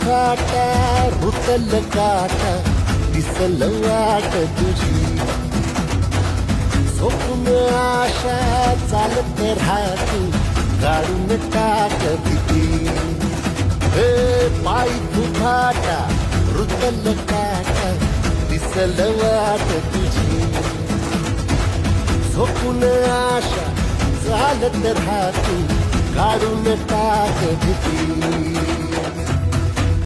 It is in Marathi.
फाटा रुतल काटा दिसल वाट तुझी झोपून आशा चालत राहते काढून टाक भीती हे पायी तू फाटा रुतल काटा दिसल वाट तुझी झोपून आशा चालत राहते काढून टाक भीती